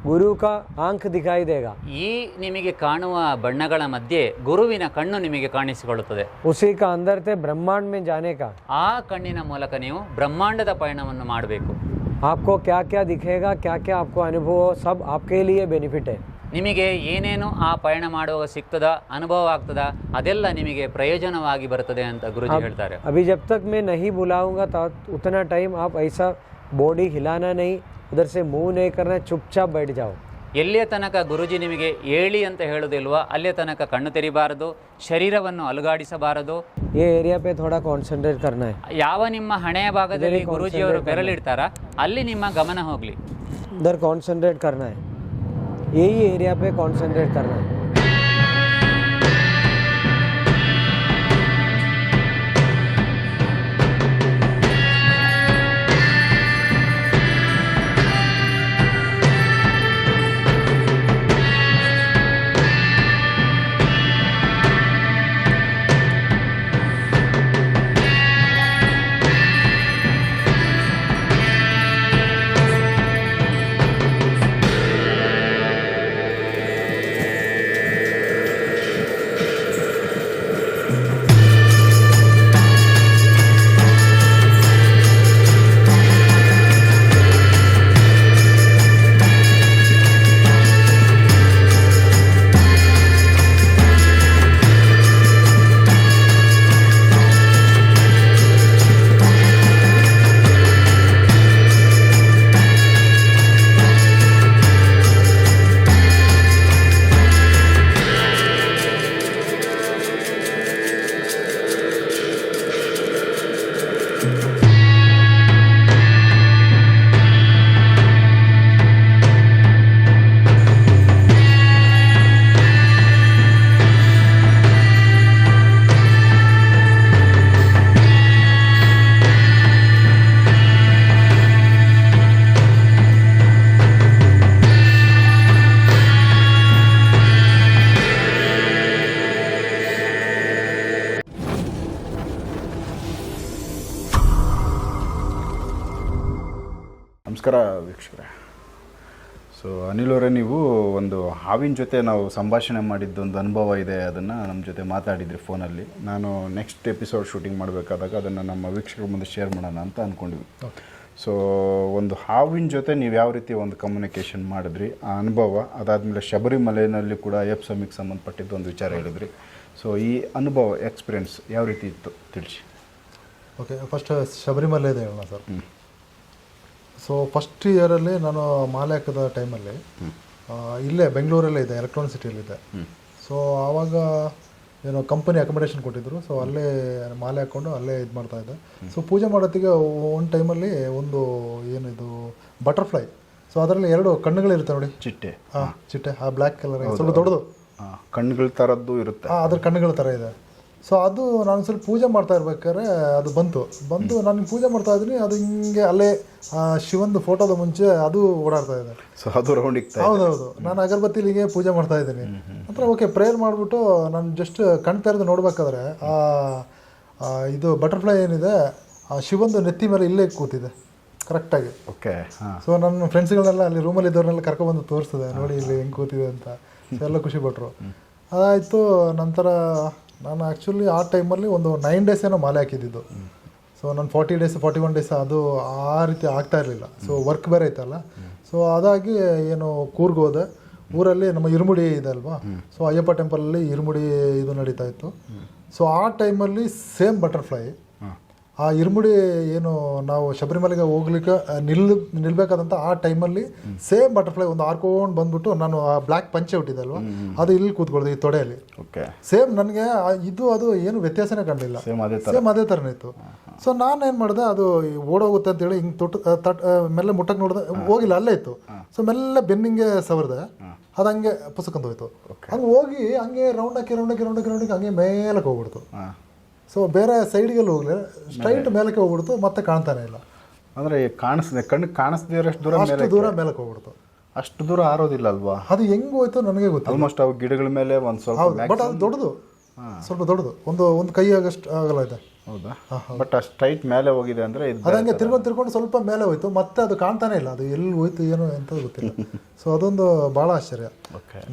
गुरु का आंख दिखाई देगा। ಈ ನಿಮಗೆ ಕಾಣುವ ಬಣ್ಣಗಳ ಮಧ್ಯೆ ಗುರುವಿನ ಕಣ್ಣು ನಿಮಗೆ ಕಾಣಿಸಿಕೊಳ್ಳುತ್ತದೆ. उसी का अंदर से ब्रह्मांड में जाने का, ಆ ಕಣ್ಣಿನ ಮೂಲಕ ನೀವು ಬ್ರಹ್ಮಾಂಡದ ಪಯಣವನ್ನು ಮಾಡಬೇಕು. आपको क्या क्या दिखेगा, क्या क्या आपको अनुभव हो, सब आपके लिए बेनिफिट है. ನಿಮಗೆ ಏನೇನು ಆ ಪಯಣ ಮಾಡುವಾಗ ಸಿಗ್ತದ, ಅನುಭವ ಆಗ್ತದ, ಅದೆಲ್ಲ ನಿಮಗೆ ಪ್ರಯೋಜನವಾಗಿ ಬರುತ್ತದೆ ಅಂತ ಗುರುಜಿ ಹೇಳ್ತಾರೆ. अभी जब तक मैं नहीं बुलाऊंगा तो उतना टाइम आप ऐसा बॉडी हिलाना नहीं, उधर से मुंह नहीं करना, चुपचाप बैठ जाओ. ಎಲ್ಲಿಯ ತನಕ ಗುರುಜಿ ನಿಮಗೆ ಏಳಿ ಅಂತ ಹೇಳೋದಿಲ್ವಾ ಅಲ್ಲಿಯ ತನಕ ಕಣ್ಣು ತೆರಿಬಾರದು, ಶರೀರವನ್ನು ಅಲುಗಾಡಿಸಬಾರದು. ये एरिया पे थोड़ा कॉन्सेंट्रेट करना है. ಯಾವ ನಿಮ್ಮ ಹಣೆಯ ಭಾಗದಲ್ಲಿ ಗುರುಜಿಯವರು ಬೆರಳಿಡ್ತಾರ ಅಲ್ಲಿ ನಿಮ್ಮ ಗಮನ ಹೋಗ್ಲಿ. उधर कॉन्सेंट्रेट करना है, यही एरिया पे कॉन्सेंट्रेट करना है. ನಮಸ್ಕಾರ ವೀಕ್ಷಕರೇ. ಸೊ ಅನಿಲ್ ಅವರೇ, ನೀವು ಒಂದು ಹಾವಿನ ಜೊತೆ ನಾವು ಸಂಭಾಷಣೆ ಮಾಡಿದ್ದೊಂದು ಅನುಭವ ಇದೆ, ಅದನ್ನು ನಮ್ಮ ಜೊತೆ ಮಾತಾಡಿದ್ರಿ ಫೋನಲ್ಲಿ. ನಾನು ನೆಕ್ಸ್ಟ್ ಎಪಿಸೋಡ್ ಶೂಟಿಂಗ್ ಮಾಡಬೇಕಾದಾಗ ಅದನ್ನು ನಮ್ಮ ವೀಕ್ಷಕರ ಮುಂದೆ ಶೇರ್ ಮಾಡೋಣ ಅಂತ ಅಂದ್ಕೊಂಡಿವಿ. ಸೊ ಒಂದು ಹಾವಿನ ಜೊತೆ ನೀವು ಯಾವ ರೀತಿ ಒಂದು ಕಮ್ಯುನಿಕೇಷನ್ ಮಾಡಿದ್ರಿ, ಆ ಅನುಭವ, ಅದಾದಮೇಲೆ ಶಬರಿಮಲೆಯಲ್ಲಿ ಕೂಡ ಅಯ್ಯಪ್ಪ ಸ್ವಾಮಿಗೆ ಸಂಬಂಧಪಟ್ಟಿದ್ದು ಒಂದು ವಿಚಾರ ಹೇಳಿದ್ರಿ. ಸೊ ಈ ಅನುಭವ, ಎಕ್ಸ್ಪೀರಿಯನ್ಸ್ ಯಾವ ರೀತಿ ಇತ್ತು ತಿಳಿಸಿ. ಓಕೆ, ಫಸ್ಟ್ ಶಬರಿಮಲೆ ಇದೆ ಹೇಳೋಣ ಸರ್. ಸೊ ಫಸ್ಟ್ ಇಯರಲ್ಲಿ ನಾನು ಮಾಲೆ ಹಾಕಿದ ಟೈಮಲ್ಲಿ ಇಲ್ಲೇ ಬೆಂಗಳೂರಲ್ಲೇ ಇದೆ, ಎಲೆಕ್ಟ್ರಾನಿಕ್ ಸಿಟಿಯಲ್ಲಿದೆ. ಸೊ ಆವಾಗ ಏನೋ ಕಂಪನಿ ಅಕೊಮಡೇಷನ್ ಕೊಟ್ಟಿದ್ದರು. ಸೊ ಅಲ್ಲೇ ಮಾಲೆ ಹಾಕ್ಕೊಂಡು ಅಲ್ಲೇ ಇದು ಮಾಡ್ತಾಯಿದ್ದೆ. ಸೊ ಪೂಜೆ ಮಾಡೋತ್ತಿಗೆ ಒಂದು ಟೈಮಲ್ಲಿ ಒಂದು ಏನಿದು ಬಟರ್ಫ್ಲೈ, ಸೊ ಅದರಲ್ಲಿ 2 ಕಣ್ಣುಗಳಿರುತ್ತೆ ನೋಡಿ, ಚಿಟ್ಟೆ. ಚಿಟ್ಟೆ, ಆ ಬ್ಲ್ಯಾಕ್ ಕಲರ್ ಸ್ವಲ್ಪ ದೊಡ್ಡದು ಕಣ್ಣುಗಳ ಥರದ್ದು ಇರುತ್ತೆ. ಅದ್ರ ಕಣ್ಣುಗಳ ಥರ ಇದೆ. ಸೊ ಅದು ನಾನು ಸ್ವಲ್ಪ ಪೂಜೆ ಮಾಡ್ತಾ ಇರ್ಬೇಕಾದ್ರೆ ಅದು ಬಂತು ನಾನು ಪೂಜೆ ಮಾಡ್ತಾ ಇದ್ದೀನಿ, ಅದು ಹಿಂಗೆ ಅಲ್ಲೇ ಶಿವಂದು ಫೋಟೋದ ಮುಂಚೆ ಅದು ಓಡಾಡ್ತಾ ಇದೆ. ಸೊ ಅದು ರೌಂಡಿಗೆ ಹೌದೌದು, ನಾನು ಅಗರಬತ್ತಿಲಿಗೆ ಪೂಜೆ ಮಾಡ್ತಾ ಇದ್ದೀನಿ. ನಂತರ ಓಕೆ ಪ್ರೇಯರ್ ಮಾಡಿಬಿಟ್ಟು ನಾನು ಜಸ್ಟ್ ಕಣ್ ತೆರೆದು ನೋಡ್ಬೇಕಾದ್ರೆ ಇದು ಬಟರ್ಫ್ಲೈ ಏನಿದೆ ಆ ಶಿವಂದು ನೆತ್ತಿ ಮೇಲೆ ಇಲ್ಲೇ ಕೂತಿದೆ ಕರೆಕ್ಟಾಗಿ. ಓಕೆ. ಸೊ ನನ್ನ ಫ್ರೆಂಡ್ಸ್ಗಳನ್ನೆಲ್ಲ ಅಲ್ಲಿ ರೂಮಲ್ಲಿ ಇದ್ದವ್ರನ್ನೆಲ್ಲ ಕರ್ಕೊಬಂದು ತೋರಿಸಿದೆ, ನೋಡಿ ಇಲ್ಲಿ ಹೆಂಗೆ ಕೂತಿದೆ ಅಂತ. ಸೊ ಎಲ್ಲ ಖುಷಿಪಟ್ಟರು. ಅದಾಯಿತು. ನಂತರ ನಾನು ಆ್ಯಕ್ಚುಲಿ ಆ ಟೈಮಲ್ಲಿ ಒಂದು 9 days ಏನೋ ಮಾಲೆ ಹಾಕಿದ್ದು. ಸೊ ನಾನು 40 days 41 days ಅದು ಆ ರೀತಿ ಆಗ್ತಾ ಇರಲಿಲ್ಲ. ಸೊ ವರ್ಕ್ ಬೇರೆ ಐತಲ್ಲ. ಸೊ ಅದಾಗಿ ಏನು ಕೂರ್ಗ್ ಹೋದೆ. ಊರಲ್ಲಿ ನಮ್ಮ ಇರುಮುಡಿ ಇದೆ ಅಲ್ವಾ, ಸೊ ಅಯ್ಯಪ್ಪ ಟೆಂಪಲಲ್ಲಿ ಇರುಮುಡಿ ಇದು ನಡೀತಾ ಇತ್ತು. ಸೊ ಆ ಟೈಮಲ್ಲಿ ಸೇಮ್ ಬಟರ್ಫ್ಲೈ, ಆ ಇರುಮುಡಿ ಏನು ನಾವು ಶಬರಿಮಲೆಗೆ ಹೋಗ್ಲಿಕ್ಕೆ ನಿಲ್ಬೇಕಾದಂಥ ಆ ಟೈಮಲ್ಲಿ ಸೇಮ್ ಬಟರ್ಫ್ಲೈ ಒಂದು ಹಾರ್ಕೊಂಡು ಬಂದ್ಬಿಟ್ಟು, ನಾನು ಆ ಬ್ಲ್ಯಾಕ್ ಪಂಚೆ ಹುಟ್ಟಿದೆ ಅಲ್ವಾ, ಅದು ಇಲ್ಲಿ ಕೂತ್ಕೊಳ್ದೆ ಈ ತೊಡೆಯಲ್ಲಿ. ಸೇಮ್ ನನಗೆ ಇದು ಅದು ಏನು ವ್ಯತ್ಯಾಸನೇ ಕಾಣಲಿಲ್ಲ, ಸೇಮ್ ಅದೇ ಥರನೇ ಇತ್ತು. ಸೊ ನಾನು ಏನು ಮಾಡಿದೆ, ಅದು ಓಡೋಗುತ್ತೆ ಅಂತೇಳಿ ಹಿಂಗೆ ಮೆಲ್ಲ ಮುಟ್ಟಕ್ಕೆ ನೋಡಿದೆ, ಹೋಗಿಲ್ಲ, ಅಲ್ಲೇ ಇತ್ತು. ಸೊ ಮೆಲ್ಲ ಬೆನ್ನಿಂಗೆ ಸವರ್ದೆ, ಅದು ಹಂಗೆ ಪುಸ್ತಕಂತ ಹೋಯ್ತು. ಹಂಗೆ ಹೋಗಿ ಹಂಗೆ ರೌಂಡಾಕಿ ಹಂಗೆ ಮೇಲಕ್ಕೆ ಹೋಗ್ಬಿಡ್ತು. ಸೊ ಬೇರೆ ಸೈಡ್ಗೆಲ್ಲ ಹೋಗ್ಲಿ, ಸ್ಟ್ರೈಟ್ ಮೇಲಕ್ಕೆ ಹೋಗ್ಬಿಡ್ತು, ಮತ್ತೆ ಕಾಣ್ತಾನೆ ಇಲ್ಲ. ಅಂದರೆ ಕಾಣಿಸ್ದೆ, ಕಣ್ಣು ಕಾಣಿಸ್ದೇ ಇರೋಷ್ಟು ದೂರ, ಅಷ್ಟು ದೂರ ಮೇಲಕ್ಕೆ ಹೋಗ್ಬಿಡ್ತು. ಅಷ್ಟು ದೂರ ಆರೋದಿಲ್ಲ ಅಲ್ವಾ, ಅದು ಹೆಂಗೆ ಹೋಯ್ತು ನನಗೆ ಗೊತ್ತಿಲ್ಲ. ಆಲ್ಮೋಸ್ಟ್ ಅವು ಗಿಡಗಳ ಮೇಲೆ ಒಂದು ಸ್ವಲ್ಪ, ಬಟ್ ಅದು ದೊಡ್ಡದು, ಸ್ವಲ್ಪ ದೊಡ್ಡದು, ಒಂದು ಕೈ ಆಗಷ್ಟು ಆಗಲ್ಲ ಇದೆ. ಹೌದಾ? ಬಟ್ ಸ್ಟ್ರೈಟ್ ಮೇಲೆ ಹೋಗಿದೆ ಅಂದರೆ ಇದು ಅದಂಗೆ ತಿರ್ಕೊಂಡು ಸ್ವಲ್ಪ ಮೇಲೆ ಹೋಯ್ತು, ಮತ್ತೆ ಅದು ಕಾಣ್ತಾನೆ ಇಲ್ಲ, ಅದು ಎಲ್ಲಿ ಹೋಯ್ತು ಏನೋ ಅಂತ ಗೊತ್ತಿಲ್ಲ. ಸೊ ಅದೊಂದು ಭಾಳ ಆಶ್ಚರ್ಯ.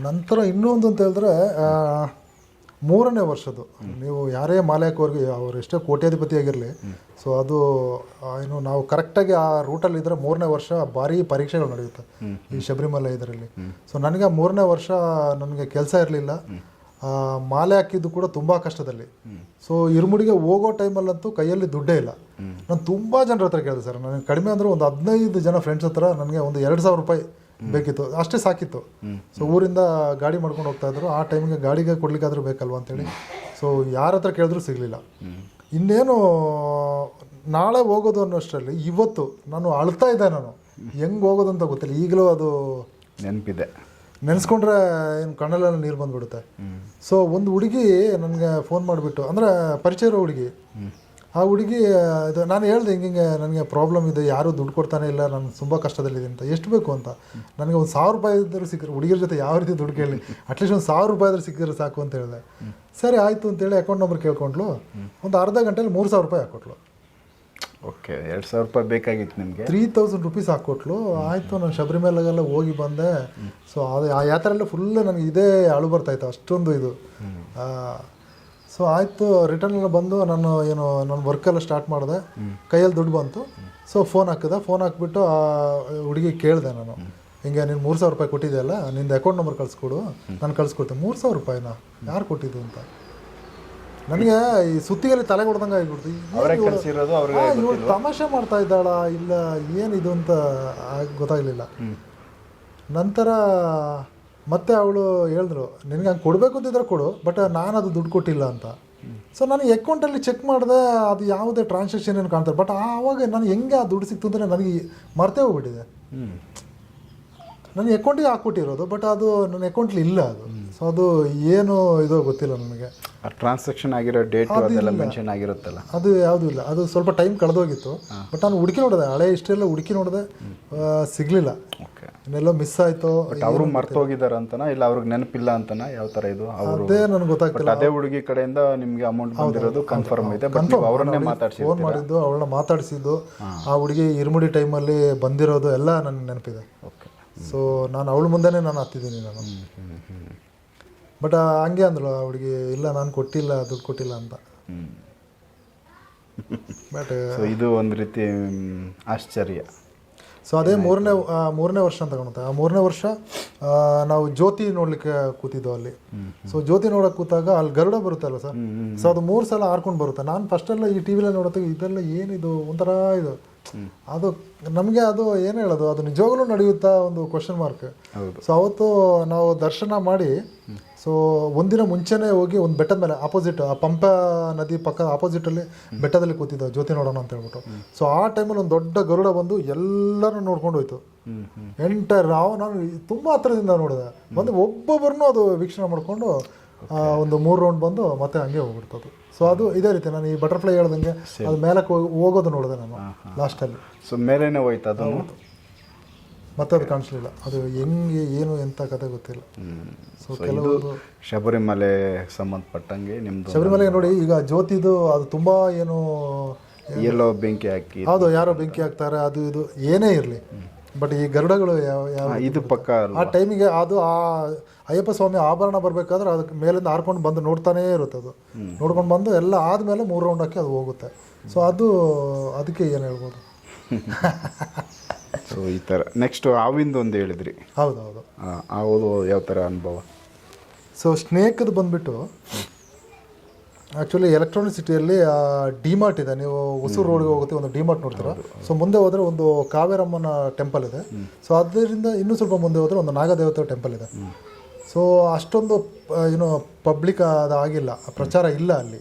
ನಂತರ ಇನ್ನೊಂದು ಅಂತ ಹೇಳಿದ್ರೆ 3ನೇ ವರ್ಷದ್ದು, ನೀವು ಯಾರೇ ಮಾಲೆ ಹಾಕೋರಿಗೆ ಅವ್ರು ಎಷ್ಟೇ ಕೋಟ್ಯಾಧಿಪತಿ ಆಗಿರಲಿ, ಸೊ ಅದು ಏನು ನಾವು ಕರೆಕ್ಟಾಗಿ ಆ ರೂಟಲ್ಲಿ ಇದ್ದರೆ 3ನೇ ವರ್ಷ ಭಾರಿ ಪರೀಕ್ಷೆಗಳು ನಡೆಯುತ್ತೆ ಈ ಶಬರಿಮಲೆ ಇದರಲ್ಲಿ. ಸೊ ನನಗೆ 3ನೇ ವರ್ಷ ನನಗೆ ಕೆಲಸ ಇರಲಿಲ್ಲ, ಮಾಲೆ ಹಾಕಿದ್ದು ಕೂಡ ತುಂಬ ಕಷ್ಟದಲ್ಲಿ. ಸೊ ಇರುಮುಡಿಗೆ ಹೋಗೋ ಟೈಮಲ್ಲಂತೂ ಕೈಯಲ್ಲಿ ದುಡ್ಡೇ ಇಲ್ಲ. ನಾನು ತುಂಬ ಜನರ ಹತ್ರ ಕೇಳಿದೆ ಸರ್, ನನಗೆ ಕಡಿಮೆ ಅಂದರೆ ಒಂದು 15 ಜನ ಫ್ರೆಂಡ್ಸ್ ಹತ್ರ ನನಗೆ ಒಂದು 2,000 ರೂಪಾಯಿ ಬೇಕಿತ್ತು, ಅಷ್ಟೇ ಸಾಕಿತ್ತು. ಸೊ ಊರಿಂದ ಗಾಡಿ ಮಾಡ್ಕೊಂಡು ಹೋಗ್ತಾಯಿದ್ರು, ಆ ಟೈಮಿಗೆ ಗಾಡಿಗೆ ಕೊಡ್ಲಿಕ್ಕಾದ್ರೂ ಬೇಕಲ್ವ ಅಂತೇಳಿ. ಸೊ ಯಾರ ಹತ್ರ ಕೇಳಿದ್ರು ಸಿಗಲಿಲ್ಲ. ಇನ್ನೇನು ನಾಳೆ ಹೋಗೋದು ಅನ್ನೋಷ್ಟರಲ್ಲಿ ಇವತ್ತು ನಾನು ಅಳ್ತಾ ಇದ್ದೆ, ನಾನು ಹೆಂಗೆ ಹೋಗೋದು ಅಂತ ಗೊತ್ತಿಲ್ಲ. ಈಗಲೂ ಅದು ನೆನಪಿದೆ, ನೆನೆಸ್ಕೊಂಡ್ರೆ ಏನು ಕಣ್ಣಲ್ಲೆಲ್ಲ ನೀರು ಬಂದುಬಿಡುತ್ತೆ. ಸೊ ಒಂದು ಹುಡುಗಿ ನನಗೆ ಫೋನ್ ಮಾಡಿಬಿಟ್ಟು, ಅಂದರೆ ಪರಿಚಯ ಇರೋ ಹುಡುಗಿ, ಆ ಹುಡುಗಿ ಇದು ನಾನು ಹೇಳ್ದೆ ಹಿಂಗೆ ನನಗೆ ಪ್ರಾಬ್ಲಮ್ ಇದೆ, ಯಾರೂ ದುಡ್ಡು ಕೊಡ್ತಾನೆ ಇಲ್ಲ, ನಾನು ತುಂಬ ಕಷ್ಟದಲ್ಲಿದ್ದೀನಿ ಅಂತ. ಎಷ್ಟು ಬೇಕು ಅಂತ, ನನಗೆ ಒಂದು 1,000 ರೂಪಾಯಿ ಇದ್ದರೂ ಸಿಕ್ಕರೆ, ಹುಡುಗಿರ ಜೊತೆ ಯಾವ ರೀತಿ ದುಡ್ಡು ಕೇಳಿ, ಅಟ್ಲೀಸ್ಟ್ ಒಂದು 1,000 ರೂಪಾಯಿ ಆದರೂ ಸಿಕ್ಕಿದ್ರೆ ಸಾಕು ಅಂತ ಹೇಳಿದೆ. ಸರಿ ಆಯಿತು ಅಂತೇಳಿ ಅಕೌಂಟ್ ನಂಬರ್ ಕೇಳ್ಕೊಂಡ್ಲು, ಒಂದು ಅರ್ಧ ಗಂಟೆಯಲ್ಲಿ 3,000 ರೂಪಾಯಿ ಹಾಕ್ಕೊಟ್ಲು. ಓಕೆ, 2,000 ರೂಪಾಯಿ ಬೇಕಾಗಿತ್ತು ನಿಮಗೆ? 3,000 ರುಪೀಸ್ ಹಾಕ್ಕೊಟ್ಲು. ಆಯಿತು, ನಾನು ಶಬರಿಮಲೆಗೆಲ್ಲ ಹೋಗಿ ಬಂದೆ. ಸೊ ಅದು ಆ ಯಾತ್ರೆಲ್ಲ ಫುಲ್ ನನಗೆ ಇದೇ ಅಳು ಬರ್ತಾಯಿತ್ತು, ಅಷ್ಟೊಂದು ಇದು. ಸೊ ಆಯಿತು, ರಿಟರ್ನ್ ಎಲ್ಲ ಬಂದು ನಾನು ಏನು ನನ್ನ ವರ್ಕೆಲ್ಲ ಸ್ಟಾರ್ಟ್ ಮಾಡಿದೆ, ಕೈಯಲ್ಲಿ ದುಡ್ಡು ಬಂತು. ಸೊ ಫೋನ್ ಹಾಕಿಬಿಟ್ಟು ಆ ಹುಡುಗಿ ಕೇಳಿದೆ ನಾನು, ಹಿಂಗೆ ನೀನು 3,000 ರೂಪಾಯಿ ಕೊಟ್ಟಿದೆಯಲ್ಲ, ನಿಂದು ಅಕೌಂಟ್ ನಂಬರ್ ಕಳಿಸ್ಕೊಡು, ನಾನು ಕಳಿಸ್ಕೊಡ್ತೀನಿ. 3,000 ರೂಪಾಯಿನ ಯಾರು ಕೊಟ್ಟಿದ್ದು ಅಂತ ನನಗೆ ಈ ಸುತ್ತಿಗೆಲ್ಲಿ ತಲೆ ಕೊಡ್ದಂಗೆ ಆಗಿಬಿಡ್ತು. ಇವಳು ತಮಾಷೆ ಮಾಡ್ತಾ ಇದ್ದಾಳ ಇಲ್ಲ ಏನಿದು ಅಂತ ಗೊತ್ತಾಗಲಿಲ್ಲ. ನಂತರ ಮತ್ತೆ ಅವಳು ಹೇಳಿದ್ರು, ನಿನಗೆ ಹಂಗೆ ಕೊಡಬೇಕು ಅಂತಿದ್ರೆ ಕೊಡು, ಬಟ್ ನಾನು ಅದು ದುಡ್ಡು ಕೊಟ್ಟಿಲ್ಲ ಅಂತ. ಸೊ ನಾನು ಅಕೌಂಟಲ್ಲಿ ಚೆಕ್ ಮಾಡಿದೆ, ಅದು ಯಾವುದೇ ಟ್ರಾನ್ಸಾಕ್ಷನ್ ಏನು ಕಾಣ್ತಾರೆ, ಬಟ್ ಆವಾಗ ನಾನು ಹೆಂಗೆ ಆ ದುಡ್ಡು ಸಿಕ್ತು ಅಂದರೆ ನನಗೆ ಮರ್ತೇ ಹೋಗ್ಬಿಟ್ಟಿದೆ. ನನಗೆ ಅಕೌಂಟಿಗೆ ಹಾಕ್ಕೊಟ್ಟಿರೋದು, ಬಟ್ ಅದು ನನ್ನ ಅಕೌಂಟ್ಲಿ ಇಲ್ಲ ಅದು. ಸೊ ಅದು ಏನು ಇದೋ ಗೊತ್ತಿಲ್ಲ ನನಗೆ. ಟ್ರಾನ್ಸಾಕ್ಷನ್ ಆಗಿರೋ ಡೇಟ್ ಅದೆಲ್ಲ ಮೆನ್ಷನ್ ಆಗಿರುತ್ತಲ್ಲ, ಅದು ಯಾವುದೂ ಇಲ್ಲ. ಅದು ಸ್ವಲ್ಪ ಟೈಮ್ ಕಳೆದೋಗಿತ್ತು, ಬಟ್ ನಾನು ಹುಡುಕಿ ನೋಡಿದೆ, ಹಳೆ ಇಷ್ಟೆಲ್ಲ ಹುಡುಕಿ ನೋಡಿದೆ, ಸಿಗಲಿಲ್ಲ. ಇನ್ನೆಲ್ಲೋ ಮಿಸ್ ಆಯಿತು. ಅವರು ಮರ್ತೋಗಿದ್ದಾರೆ ಅಂತನಾ ಇಲ್ಲ ಅವ್ರಿಗೆ ನೆನಪಿಲ್ಲ ಅಂತನಾ, ಯಾವ ಥರ ಇದು? ಅದೇ ನನಗೆ ಗೊತ್ತಾಗ್ತಿಲ್ಲ. ಅದೇ ಹುಡುಗಿ ಕಡೆಯಿಂದ ನಿಮಗೆ ಅಮೌಂಟ್ ಬಂದಿರೋದು ಕನ್ಫರ್ಮ್ ಇದೆ, ಅವರನ್ನೇ ಮಾತಾಡಿಸಿ ಫೋನ್ ಮಾಡಿದ್ದು, ಅವಳನ್ನ ಮಾತಾಡಿಸಿದ್ದು, ಆ ಹುಡುಗಿ ಇರುಮುಡಿ ಟೈಮಲ್ಲಿ ಬಂದಿರೋದು ಎಲ್ಲ ನನಗೆ ನೆನಪಿದೆ. ಸೊ ನಾನು ಅವಳ ಮುಂದೆನೇ ನಾನು ಹತ್ತಿದ್ದೀನಿ ನಾನು. ಬಟ್ ಹಂಗೆ ಅಂದಳು ಆ ಹುಡುಗಿ, ಇಲ್ಲ ನಾನು ಕೊಟ್ಟಿಲ್ಲ, ದುಡ್ಡು ಕೊಟ್ಟಿಲ್ಲ ಅಂತ. ಬಟ್ ಇದು ಒಂದು ರೀತಿ ಆಶ್ಚರ್ಯ. ಸೊ ಅದೇ ಮೂರನೇ ವರ್ಷ ಅಂತ ಕಾಣುತ್ತೆ. ಆ 3ನೇ ವರ್ಷ ನಾವು ಜ್ಯೋತಿ ನೋಡ್ಲಿಕ್ಕೆ ಕೂತಿದ್ದೆವು ಅಲ್ಲಿ. ಸೊ ಜ್ಯೋತಿ ನೋಡೋಕೆ ಕೂತಾಗ ಅಲ್ಲಿ ಗರುಡ ಬರುತ್ತಲ್ಲ ಸರ್, ಸೊ ಅದು 3 ಸಲ ಹಾರ್ಕೊಂಡು ಬರುತ್ತೆ. ನಾನು ಫಸ್ಟೆಲ್ಲ ಈ ಟಿ ವಿಲಿ ನೋಡೋದು ಇದೆಲ್ಲ ಏನಿದು ಒಂಥರ ಇದು, ಅದು ನಮಗೆ ಅದು ಏನು ಹೇಳೋದು, ಅದು ನಿಜವಾಗ್ಲೂ ನಡೆಯುತ್ತಾ ಒಂದು ಕ್ವಶನ್ ಮಾರ್ಕ್. ಸೊ ಅವತ್ತು ನಾವು ದರ್ಶನ ಮಾಡಿ, ಸೊ ಒಂದಿನ ಮುಂಚೆನೇ ಹೋಗಿ ಒಂದು ಬೆಟ್ಟದ ಮೇಲೆ ಆಪೋಸಿಟ್, ಆ ಪಂಪ ನದಿ ಪಕ್ಕ ಆಪೋಸಿಟಲ್ಲಿ ಬೆಟ್ಟದಲ್ಲಿ ಕೂತಿದ್ದೆವು ಜ್ಯೋತಿ ನೋಡೋಣ ಅಂತ ಹೇಳ್ಬಿಟ್ಟು. ಸೊ ಆ ಟೈಮಲ್ಲಿ ಒಂದು ದೊಡ್ಡ ಗರುಡ ಬಂದು ಎಲ್ಲರೂ ನೋಡ್ಕೊಂಡು ಹೋಯ್ತು. ನಾನು ತುಂಬ ಹತ್ರದಿಂದ ನೋಡಿದೆ, ಬಂದು ಒಬ್ಬೊಬ್ಬರನ್ನೂ ಅದು ವೀಕ್ಷಣೆ ಮಾಡಿಕೊಂಡು ಒಂದು 3 ರೌಂಡ್ ಬಂದು ಮತ್ತೆ ಹಂಗೆ ಹೋಗ್ಬಿಡ್ತದು. ಸೊ ಅದು ಇದೇ ರೀತಿ ನಾನು ಈ ಬಟರ್ಫ್ಲೈ ಹೇಳ್ದಂಗೆ ಅದು ಮೇಲಕ್ಕೆ ಹೋಗೋದು ನೋಡಿದೆ ನಾನು ಲಾಸ್ಟಲ್ಲಿ. ಸೊ ಮೇಲೇನೆ ಹೋಯ್ತು ಅದು, ಮತ್ತೆ ಅದು ಕಾಣಿಸ್ಲಿಲ್ಲ. ಅದು ಹೆಂಗೆ ಏನು ಎಂಥ ಕತೆ ಗೊತ್ತಿಲ್ಲ. ಸೊ ಕೆಲವು ಶಬರಿಮಲೆ ಸಂಬಂಧಪಟ್ಟಂಗೆ ನಿಮ್ಮದು ಶಬರಿಮಲೆಗೆ ನೋಡಿ, ಈಗ ಜ್ಯೋತಿದು ಅದು ತುಂಬ ಏನು ಎಲ್ಲೋ ಬೆಂಕಿ ಹಾಕಿ, ಹೌದು ಯಾರೋ ಬೆಂಕಿ ಹಾಕ್ತಾರೆ, ಅದು ಇದು ಏನೇ ಇರಲಿ, ಬಟ್ ಈ ಗರುಡಗಳು ಯಾವ ಇದು ಪಕ್ಕ ಆ ಟೈಮಿಗೆ ಅದು ಆ ಅಯ್ಯಪ್ಪ ಸ್ವಾಮಿ ಆಭರಣ ಬರಬೇಕಾದ್ರೆ ಅದಕ್ಕೆ ಮೇಲಿಂದ ಹಾರ್ಕೊಂಡು ಬಂದು ನೋಡ್ತಾನೇ ಇರುತ್ತೆ. ಅದು ನೋಡ್ಕೊಂಡು ಬಂದು ಎಲ್ಲ ಆದಮೇಲೆ 3 ರೌಂಡ್ ಹಾಕಿ ಅದು ಹೋಗುತ್ತೆ. ಸೊ ಅದು ಅದಕ್ಕೆ ಏನು ಹೇಳ್ಬೋದು. ಸೊ ಈ ಥರ ನೆಕ್ಸ್ಟ್ ಹಾವಿಂದು ಒಂದು ಹೇಳಿದ್ರಿ. ಹೌದೌದು, ಹೌದು, ಯಾವ ಥರ ಅನುಭವ? ಸೊ ಸ್ನೇಕದು ಬಂದುಬಿಟ್ಟು ಆ್ಯಕ್ಚುಲಿ ಎಲೆಕ್ಟ್ರಾನಿಕ್ ಸಿಟಿಯಲ್ಲಿ ಡಿಮಾರ್ಟ್ ಇದೆ. ನೀವು ಹೊಸೂರು ರೋಡ್ಗೆ ಹೋಗುತ್ತೆ, ಒಂದು ಡಿಮಾರ್ಟ್ ನೋಡ್ತೀರಾ. ಸೊ ಮುಂದೆ ಹೋದರೆ ಒಂದು ಕಾವೇರಮ್ಮನ ಟೆಂಪಲ್ ಇದೆ. ಸೊ ಅದರಿಂದ ಇನ್ನೂ ಸ್ವಲ್ಪ ಮುಂದೆ ಹೋದರೆ ಒಂದು ನಾಗದೇವತೆ ಟೆಂಪಲ್ ಇದೆ. ಸೊ ಅಷ್ಟೊಂದು ಏನು ಪಬ್ಲಿಕ್ ಅದು ಆಗಿಲ್ಲ, ಪ್ರಚಾರ ಇಲ್ಲ ಅಲ್ಲಿ.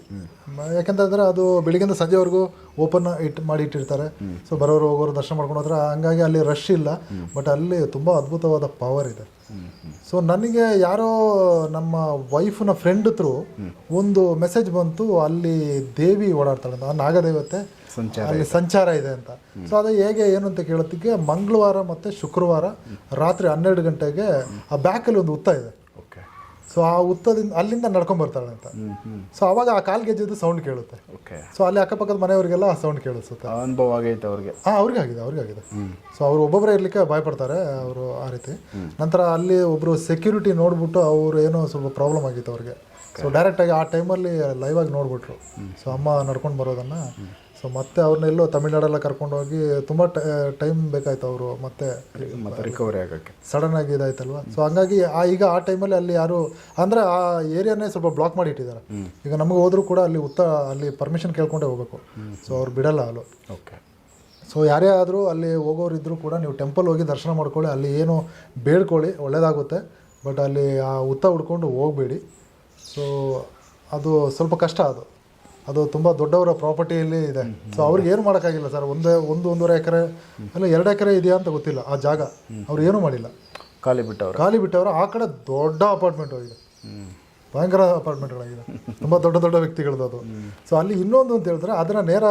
ಯಾಕೆಂತಂದರೆ ಅದು ಬೆಳಿಗ್ಗೆಯಿಂದ ಸಂಜೆವರೆಗೂ ಓಪನ್ ಮಾಡಿ ಇಟ್ಟಿರ್ತಾರೆ. ಸೊ ಬರೋರು ಹೋಗೋರು ದರ್ಶನ ಮಾಡ್ಕೊಂಡು ಹೋದ್ರೆ, ಹಂಗಾಗಿ ಅಲ್ಲಿ ರಶ್ ಇಲ್ಲ. ಬಟ್ ಅಲ್ಲಿ ತುಂಬ ಅದ್ಭುತವಾದ ಪವರ್ ಇದೆ. ಸೊ ನನಗೆ ಯಾರೋ ನಮ್ಮ ವೈಫ್ನ ಫ್ರೆಂಡ್ ಥ್ರೂ ಒಂದು ಮೆಸೇಜ್ ಬಂತು, ಅಲ್ಲಿ ದೇವಿ ಓಡಾಡ್ತಾಳೆ, ಆ ನಾಗದೇವತೆ ಅಲ್ಲಿ ಸಂಚಾರ ಇದೆ ಅಂತ. ಸೊ ಅದು ಹೇಗೆ ಏನು ಅಂತ ಕೇಳೋದಕ್ಕೆ, ಮಂಗಳವಾರ ಮತ್ತು ಶುಕ್ರವಾರ ರಾತ್ರಿ 12 ಗಂಟೆಗೆ ಆ ಬ್ಯಾಕಲ್ಲಿ ಒಂದು ಹುತ್ತ ಇದೆ. ಸೊ ಆ ಹುತ್ತದಿಂದ ಅಲ್ಲಿಂದ ನಡ್ಕೊಂಡು ಬರ್ತಾಳೆ ಅಂತ. ಸೊ ಅವಾಗ ಆ ಕಾಲು ಗೆಜ್ಜೆದು ಸೌಂಡ್ ಕೇಳುತ್ತೆ. ಓಕೆ. ಸೊ ಅಲ್ಲಿ ಅಕ್ಕಪಕ್ಕದ ಮನೆಯವರಿಗೆಲ್ಲ ಆ ಸೌಂಡ್ ಕೇಳಿಸುತ್ತೆ. ಅನುಭವ ಆಗೈತೆ ಅವ್ರಿಗೆ? ಅವ್ರಿಗೆ ಆಗಿದೆ. ಸೊ ಅವ್ರು ಒಬ್ಬೊಬ್ಬರೇ ಇರ್ಲಿಕ್ಕೆ ಭಯಪಡ್ತಾರೆ ಅವರು ಆ ರೀತಿ. ನಂತರ ಅಲ್ಲಿ ಒಬ್ಬರು ಸೆಕ್ಯೂರಿಟಿ ನೋಡ್ಬಿಟ್ಟು ಅವರು ಏನೋ ಸ್ವಲ್ಪ ಪ್ರಾಬ್ಲಮ್ ಆಗಿತ್ತು ಅವ್ರಿಗೆ. ಸೊ ಡೈರೆಕ್ಟಾಗಿ ಆ ಟೈಮಲ್ಲಿ ಲೈವ್ ಆಗಿ ನೋಡ್ಬಿಟ್ರು ಸೊ ಅಮ್ಮ ನಡ್ಕೊಂಡು ಬರೋದನ್ನು. ಸೊ ಮತ್ತೆ ಅವ್ರನ್ನೆಲ್ಲೋ ತಮಿಳ್ನಾಡೆಲ್ಲ ಕರ್ಕೊಂಡೋಗಿ ತುಂಬ ಟೈಮ್ ಬೇಕಾಯ್ತು ಅವರು ಮತ್ತೆ ರಿಕವರಿ ಆಗೋಕ್ಕೆ, ಸಡನ್ ಆಗಿ ಇದಾಯ್ತಲ್ವ. ಸೊ ಹಂಗಾಗಿ ಈಗ ಆ ಟೈಮಲ್ಲಿ ಅಲ್ಲಿ ಯಾರು ಅಂದರೆ ಆ ಏರಿಯಾನೇ ಸ್ವಲ್ಪ ಬ್ಲಾಕ್ ಮಾಡಿ ಇಟ್ಟಿದ್ದಾರೆ. ಈಗ ನಮಗೆ ಹೋದ್ರೂ ಕೂಡ ಅಲ್ಲಿ ಪರ್ಮಿಷನ್ ಕೇಳ್ಕೊಂಡೇ ಹೋಗ್ಬೇಕು. ಸೊ ಅವ್ರು ಬಿಡಲ್ಲ ಅಲ್ಲೂ. ಓಕೆ. ಸೊ ಯಾರೇ ಆದರೂ ಅಲ್ಲಿ ಹೋಗೋರಿದ್ದರೂ ಕೂಡ ನೀವು ಟೆಂಪಲ್ ಹೋಗಿ ದರ್ಶನ ಮಾಡ್ಕೊಳ್ಳಿ, ಅಲ್ಲಿ ಏನು ಬೇಡ್ಕೊಳ್ಳಿ ಒಳ್ಳೆಯದಾಗುತ್ತೆ. ಬಟ್ ಅಲ್ಲಿ ಆ ಹುತ್ತ ಹುಡ್ಕೊಂಡು ಹೋಗಬೇಡಿ. ಸೊ ಅದು ಸ್ವಲ್ಪ ಕಷ್ಟ. ಅದು ತುಂಬ ದೊಡ್ಡವರ ಪ್ರಾಪರ್ಟಿಯಲ್ಲಿ ಇದೆ. ಸೊ ಅವ್ರಿಗೆ ಏನು ಮಾಡೋಕ್ಕಾಗಿಲ್ಲ ಸರ್. ಒಂದೂವರೆ ಎಕರೆ ಅಲ್ಲ 2 ಎಕರೆ ಇದೆಯಾ ಅಂತ ಗೊತ್ತಿಲ್ಲ ಆ ಜಾಗ. ಅವ್ರು ಏನೂ ಮಾಡಿಲ್ಲ, ಖಾಲಿ ಬಿಟ್ಟವರು. ಆ ಕಡೆ ದೊಡ್ಡ ಅಪಾರ್ಟ್ಮೆಂಟ್ ಹೋಗಿದೆ, ಭಯಂಕರ ಅಪಾರ್ಟ್ಮೆಂಟ್ಗಳಾಗಿದೆ, ತುಂಬ ದೊಡ್ಡ ವ್ಯಕ್ತಿಗಳದ್ದು ಅದು. ಸೊ ಅಲ್ಲಿ ಇನ್ನೊಂದು ಅಂತ ಹೇಳಿದ್ರೆ ಅದರ ನೇರ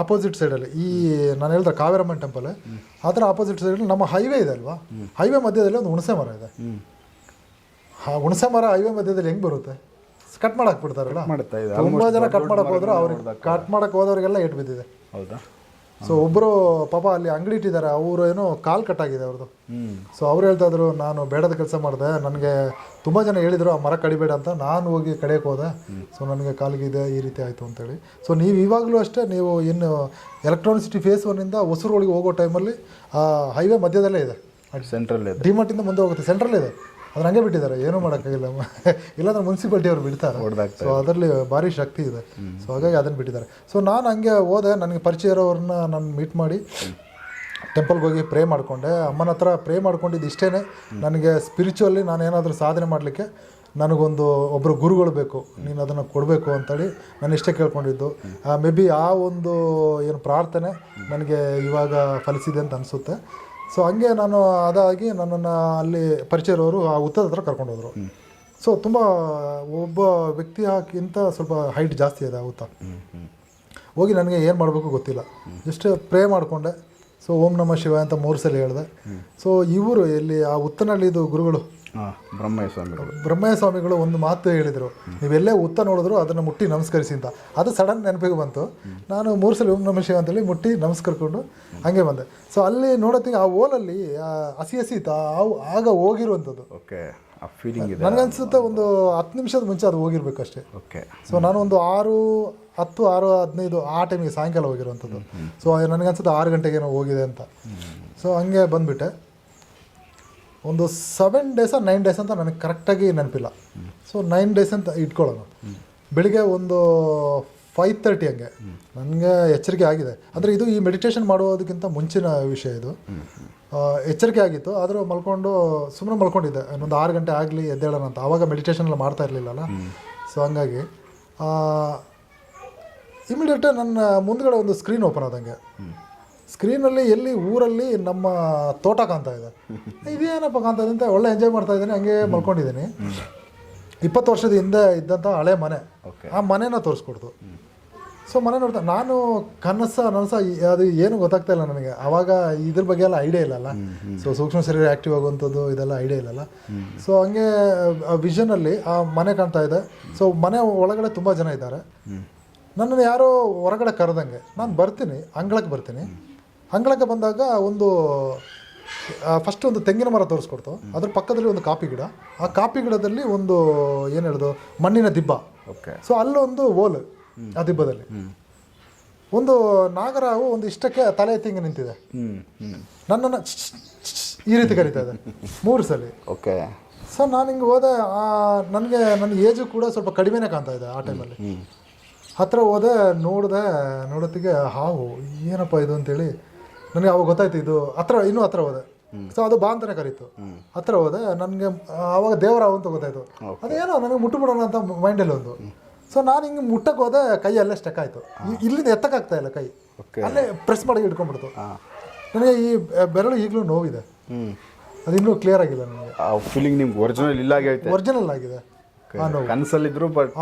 ಆಪೋಸಿಟ್ ಸೈಡಲ್ಲಿ ಈ ನಾನು ಹೇಳಿದ್ರೆ ಕಾವೇರಮ್ಮನ ಟೆಂಪಲ್, ಅದರ ಆಪೋಸಿಟ್ ಸೈಡಲ್ಲಿ ನಮ್ಮ ಹೈವೇ ಇದೆ ಅಲ್ವಾ, ಹೈವೇ ಮಧ್ಯದಲ್ಲಿ ಒಂದು ಹುಣಸೆ ಮರ ಇದೆ. ಆ ಹುಣಸೆ ಮರ ಹೈವೇ ಮಧ್ಯದಲ್ಲಿ ಹೆಂಗೆ ಬರುತ್ತೆ? ಕಟ್ ಮಾಡಕ್ಕೆ ಬಿಡ್ತಾರಲ್ಲ, ತುಂಬ ಜನ ಕಟ್ ಮಾಡಕ್ಕೆ ಹೋದ್ರೆ ಅವ್ರಿಗೆ ಕಟ್ ಮಾಡಕ್ಕೆ ಹೋದವ್ರಿಗೆಲ್ಲ ಏಟು ಬಿದ್ದಿದೆ. ಹೌದಾ? ಸೊ ಒಬ್ಬರು ಪಾಪ ಅಲ್ಲಿ ಅಂಗಡಿ ಇಟ್ಟಿದ್ದಾರೆ, ಅವರು ಏನೋ ಕಾಲು ಕಟ್ಟಾಗಿದೆ ಅವ್ರದ್ದು. ಸೊ ಅವ್ರು ಹೇಳ್ತಾ ಇದ್ರು, ನಾನು ಬೇಡದ ಕೆಲಸ ಮಾಡಿದೆ, ನನಗೆ ತುಂಬ ಜನ ಹೇಳಿದರು ಆ ಮರ ಕಡಿಬೇಡ ಅಂತ, ನಾನು ಹೋಗಿ ಕಡಿಯೋಕೆ ಹೋದೆ. ಸೊ ನನಗೆ ಕಾಲಿಗಿದೆ ಈ ರೀತಿ ಆಯಿತು ಅಂತೇಳಿ. ಸೊ ನೀವು ಇವಾಗಲೂ ಅಷ್ಟೇ, ನೀವು ಇನ್ನು ಎಲೆಕ್ಟ್ರಾನಿಸಿಟಿ ಫೇಸ್ 1ಇಂದ ಹೊಸೂರೊಳಗೆ ಹೋಗೋ ಟೈಮಲ್ಲಿ ಆ ಹೈವೇ ಮಧ್ಯದಲ್ಲೇ ಇದೆ, ಸೆಂಟ್ರಲ್ ಇದೆ, ಡಿಮಾರ್ಟಿಂದ ಮುಂದೆ ಹೋಗುತ್ತೆ, ಸೆಂಟ್ರಲ್ ಇದೆ. ಅದನ್ನ ಹಂಗೆ ಬಿಟ್ಟಿದ್ದಾರೆ, ಏನೂ ಮಾಡೋಕ್ಕಾಗಿಲ್ಲ. ಇಲ್ಲಾಂದ್ರೆ ಮುನ್ಸಿಪಾಲ್ಟಿ ಅವ್ರು ಬಿಡ್ತಾರೆ. ಸೊ ಅದರಲ್ಲಿ ಭಾರಿ ಶಕ್ತಿ ಇದೆ. ಸೊ ಹಾಗಾಗಿ ಅದನ್ನು ಬಿಟ್ಟಿದ್ದಾರೆ. ಸೊ ನಾನು ಹಂಗೆ ಹೋದೆ, ನನಗೆ ಪರಿಚಯ ಇರೋರನ್ನ ನಾನು ಮೀಟ್ ಮಾಡಿ ಟೆಂಪಲ್ಗೆ ಹೋಗಿ ಪ್ರೇ ಮಾಡಿಕೊಂಡೆ. ಅಮ್ಮನ ಹತ್ರ ಪ್ರೇ ಮಾಡ್ಕೊಂಡಿದ್ದು ಇಷ್ಟೇ, ನನಗೆ ಸ್ಪಿರಿಚುವಲ್ಲಿ ನಾನು ಏನಾದರೂ ಸಾಧನೆ ಮಾಡಲಿಕ್ಕೆ ಒಬ್ಬರು ಗುರುಗಳು ಬೇಕು, ನೀನು ಅದನ್ನು ಕೊಡಬೇಕು ಅಂತೇಳಿ ನಾನು ಇಷ್ಟೇ ಕೇಳ್ಕೊಂಡಿದ್ದು. ಮೇ ಬಿ ಆ ಒಂದು ಏನು ಪ್ರಾರ್ಥನೆ ನನಗೆ ಇವಾಗ ಫಲಿಸಿದೆ ಅಂತ ಅನಿಸುತ್ತೆ. ಸೊ ಹಂಗೆ ನಾನು ಅದಾಗಿ ನನ್ನನ್ನು ಅಲ್ಲಿ ಪರಿಚಯ ಇರೋರು ಆ ಹುತ್ತದ ಹತ್ರ ಕರ್ಕೊಂಡು ಹೋದರು. ಸೊ ತುಂಬ ಒಬ್ಬ ವ್ಯಕ್ತಿಗಿಂತ ಸ್ವಲ್ಪ ಹೈಟ್ ಜಾಸ್ತಿ ಇದೆ ಆ ಹುತ್ತ. ಹೋಗಿ ನನಗೆ ಏನು ಮಾಡಬೇಕು ಗೊತ್ತಿಲ್ಲ, ಜಸ್ಟ್ ಪ್ರೇ ಮಾಡಿಕೊಂಡೆ. ಸೊ ಓಂ ನಮಃ ಶಿವಾಯ ಅಂತ 3 ಸಲ ಹೇಳಿದೆ. ಸೊ ಇವರು ಎಲ್ಲಿ ಆ ಹುತ್ತನಳ್ಳಿದು ಗುರುಗಳು ಬ್ರಹ್ಮಯ್ಯ ಸ್ವಾಮಿಗಳು ಒಂದು ಮಾತು ಹೇಳಿದರು, ನೀವೆಲ್ಲೇ ಹುತ್ತ ನೋಡಿದ್ರು ಅದನ್ನು ಮುಟ್ಟಿ ನಮಸ್ಕರಿಸಿ ಅಂತ. ಅದು ಸಡನ್ ನೆನಪಿಗೆ ಬಂತು. ನಾನು 3 ಸಲ ಓಂ ನಮಃ ಶಿವ ಅಂತೇಳಿ ಮುಟ್ಟಿ ನಮಸ್ಕರಿಕೊಂಡು ಹಾಗೆ ಬಂದೆ. ಸೊ ಅಲ್ಲಿ ನೋಡೋತ್ತಿಗೆ ಆ ಓಲಲ್ಲಿ ಹಸಿ ಇತ್ತು, ಆಗ ಹೋಗಿರುವಂಥದ್ದು. ನನಗನ್ಸುತ್ತೆ ಒಂದು 10 ನಿಮಿಷದ ಮುಂಚೆ ಅದು ಹೋಗಿರ್ಬೇಕು ಅಷ್ಟೇ. ಸೊ ನಾನು ಒಂದು 6:10, 6:15 ಆ ಟೈಮಿಗೆ ಸಾಯಂಕಾಲ ಹೋಗಿರುವಂಥದ್ದು. ಸೊ ನನಗನ್ಸುತ್ತೆ 6 ಗಂಟೆಗೇನೋ ಹೋಗಿದೆ ಅಂತ. ಸೊ ಹಂಗೆ ಬಂದುಬಿಟ್ಟೆ. ಒಂದು 7 days 9 days ಅಂತ ನನಗೆ ಕರೆಕ್ಟಾಗಿ ನೆನಪಿಲ್ಲ. ಸೊ 9 days ಅಂತ ಇಟ್ಕೊಳ್ಳೋಣ. ಬೆಳಿಗ್ಗೆ ಒಂದು 5:30 ಹಂಗೆ ನನಗೆ ಎಚ್ಚರಿಕೆ ಆಗಿದೆ. ಅಂದರೆ ಇದು ಈ ಮೆಡಿಟೇಷನ್ ಮಾಡೋದಕ್ಕಿಂತ ಮುಂಚಿನ ವಿಷಯ ಇದು. ಎಚ್ಚರಿಕೆ ಆಗಿತ್ತು, ಆದರೂ ಸುಮ್ಮನೆ ಮಲ್ಕೊಂಡಿದ್ದೆ. ಇನ್ನೊಂದು 6 ಗಂಟೆ ಆಗಲಿ ಎದ್ದೇಳೋಣ ಅಂತ. ಆವಾಗ ಮೆಡಿಟೇಷನ್ ಎಲ್ಲ ಮಾಡ್ತಾ ಇರಲಿಲ್ಲಲ್ಲ. ಸೊ ಹಂಗಾಗಿ ಇಮಿಡಿಯೇಟ್ ನನ್ನ ಮುಂದ್ಗಡೆ ಒಂದು ಸ್ಕ್ರೀನ್ ಓಪನ್ ಆದಂಗೆ. ಸ್ಕ್ರೀನಲ್ಲಿ ಎಲ್ಲಿ ಊರಲ್ಲಿ ನಮ್ಮ ತೋಟ ಕಾಣ್ತಾ ಇದೆ. ಇದೇನಪ್ಪ ಕಾಣ್ತಾ ಇದೆ ಅಂತ ಒಳ್ಳೆ ಎಂಜಾಯ್ ಮಾಡ್ತಾ ಇದ್ದೀನಿ, ಹಂಗೆ ಮಲ್ಕೊಂಡಿದ್ದೀನಿ. 20 ವರ್ಷದ ಹಿಂದೆ ಇದ್ದಂಥ ಹಳೆ ಮನೆ, ಆ ಮನೆನ ತೋರಿಸ್ಕೊಡ್ತು. ಸೊ ಮನೆ ನೋಡ್ತಾ ನಾನು ನನಸ ಅದು ಏನು ಗೊತ್ತಾಗ್ತಾ ಇಲ್ಲ ನನಗೆ. ಆವಾಗ ಇದ್ರ ಬಗ್ಗೆ ಎಲ್ಲ ಐಡಿಯಾ ಇಲ್ಲಲ್ಲ. ಸೊ ಸೂಕ್ಷ್ಮ ಶರೀರ ಆ್ಯಕ್ಟಿವ್ ಆಗುವಂಥದ್ದು ಇದೆಲ್ಲ ಐಡಿಯಾ ಇಲ್ಲಲ್ಲ. ಸೊ ಹಂಗೆ ವಿಷನಲ್ಲಿ ಆ ಮನೆ ಕಾಣ್ತಾ ಇದೆ. ಸೊ ಮನೆ ಒಳಗಡೆ ತುಂಬ ಜನ ಇದ್ದಾರೆ. ನನ್ನನ್ನು ಯಾರೋ ಹೊರಗಡೆ ಕರೆದಂಗೆ ನಾನು ಬರ್ತೀನಿ, ಅಂಗಳಕ್ಕೆ ಬಂದಾಗ ಫಸ್ಟ್ ಒಂದು ತೆಂಗಿನ ಮರ ತೋರಿಸ್ಕೊಡ್ತು. ಅದ್ರ ಪಕ್ಕದಲ್ಲಿ ಒಂದು ಕಾಫಿ ಗಿಡ, ಆ ಕಾಫಿ ಗಿಡದಲ್ಲಿ ಒಂದು ಏನು ಹೇಳೋದು ಮಣ್ಣಿನ ದಿಬ್ಬ. ಸೊ ಅಲ್ಲೊಂದು ಓಲ್, ಆ ದಿಬ್ಬದಲ್ಲಿ ಒಂದು ನಾಗರಾವು ಒಂದು ಇಷ್ಟಕ್ಕೆ ತಲೆ ಎತ್ತಿಂಗೆ ನಿಂತಿದೆ. ನನ್ನನ್ನು ಈ ರೀತಿ ಕರೀತಾ ಇದೆ 3 ಸಲ. ಸೊ ನಾನು ಹಿಂಗೆ ಹೋದೆ. ನನ್ನ ಏಜು ಕೂಡ ಸ್ವಲ್ಪ ಕಡಿಮೆನೇ ಕಾಣ್ತಾ ಇದೆ ಆ ಟೈಮಲ್ಲಿ. ಹತ್ರ ಹೋದೆ, ನೋಡೋತ್ತಿಗೆ ಹಾವು, ಏನಪ್ಪ ಇದು ಅಂತೇಳಿ ನನಗೆ ಅವಾಗ ಗೊತ್ತಾಯ್ತು. ಇದು ಇನ್ನೂ ಹತ್ರ ಹೋದೆ. ಸೊ ಅದು ಬಾ ಅಂತಾನೆ ಕರೀತು. ಹತ್ರ ಹೋದೆ, ನನಗೆ ಆವಾಗ ದೇವರಾವು ಅಂತ ಗೊತ್ತಾಯ್ತು. ಅದೇನೋ ನನಗೆ ಮುಟ್ಟುಬಿಡೋಣ ಅಂತ ಮೈಂಡಲ್ಲಿ ಒಂದು. ಸೊ ನಾನು ಹಿಂಗೆ ಮುಟ್ಟಕ್ಕೆ ಹೋದೆ, ಕೈ ಅಲ್ಲೇ ಸ್ಟಕ್ ಆಯಿತು. ಇಲ್ಲಿಂದ ಎತ್ತಕ್ಕಾಗ್ತಾ ಇಲ್ಲ, ಕೈ ಅಲ್ಲೇ ಪ್ರೆಸ್ ಮಾಡಿ ಹಿಡ್ಕೊಂಡ್ಬಿಡ್ತು. ನನಗೆ ಈ ಬೆರಳು ಈಗಲೂ ನೋವಿದೆ, ಅದು ಇನ್ನೂ ಕ್ಲಿಯರ್ ಆಗಿಲ್ಲ ನನಗೆ. ಫೀಲಿಂಗ್ ನಿಮ್ಗೆ ಒರಿಜಿನಲ್ ಆಗಿದೆ. ಕನಸಲ್ಲಿದ್ರು